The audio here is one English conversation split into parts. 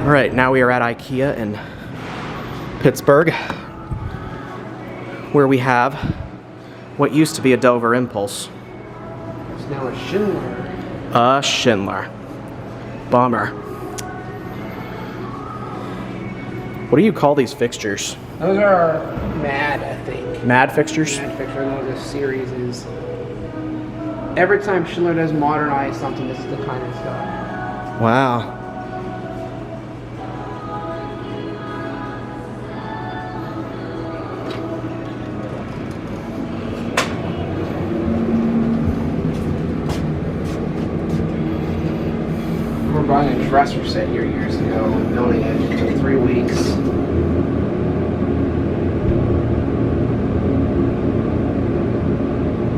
All right, now we are at Ikea in Pittsburgh, where we have what used to be a Dover Impulse. It's now a Schindler. A Schindler. Bummer. What do you call these fixtures? Those are Mad, I think. Mad fixtures? Mad fixture. I know what this series is. Every time Schindler does modernize something, this is the kind of stuff. Wow. I remember buying a dresser set here years ago and building it. It took 3 weeks.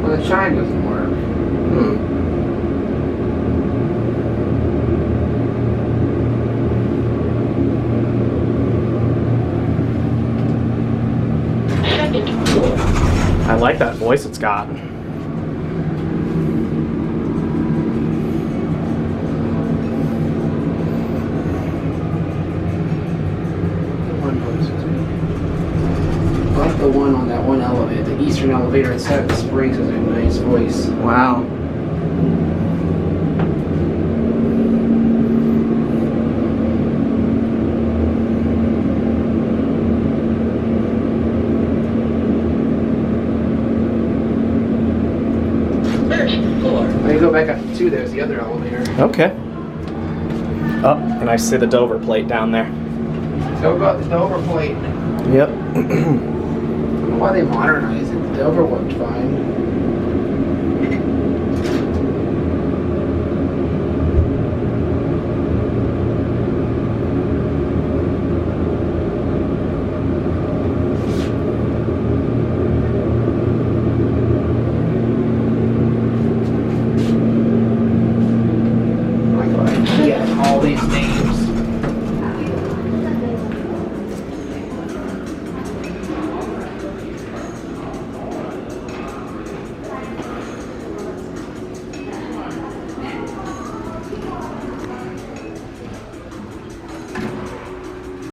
Well, the chime doesn't work. I like that voice it's got. I like the one on that one elevator, the eastern elevator. Instead of the springs, has a nice voice. Wow. When you go back up to 2, there's the other elevator. Okay. Oh, and I see the Dover plate down there. So about the Dover plate. Yep. I don't know why they modernized it. The Dover worked fine.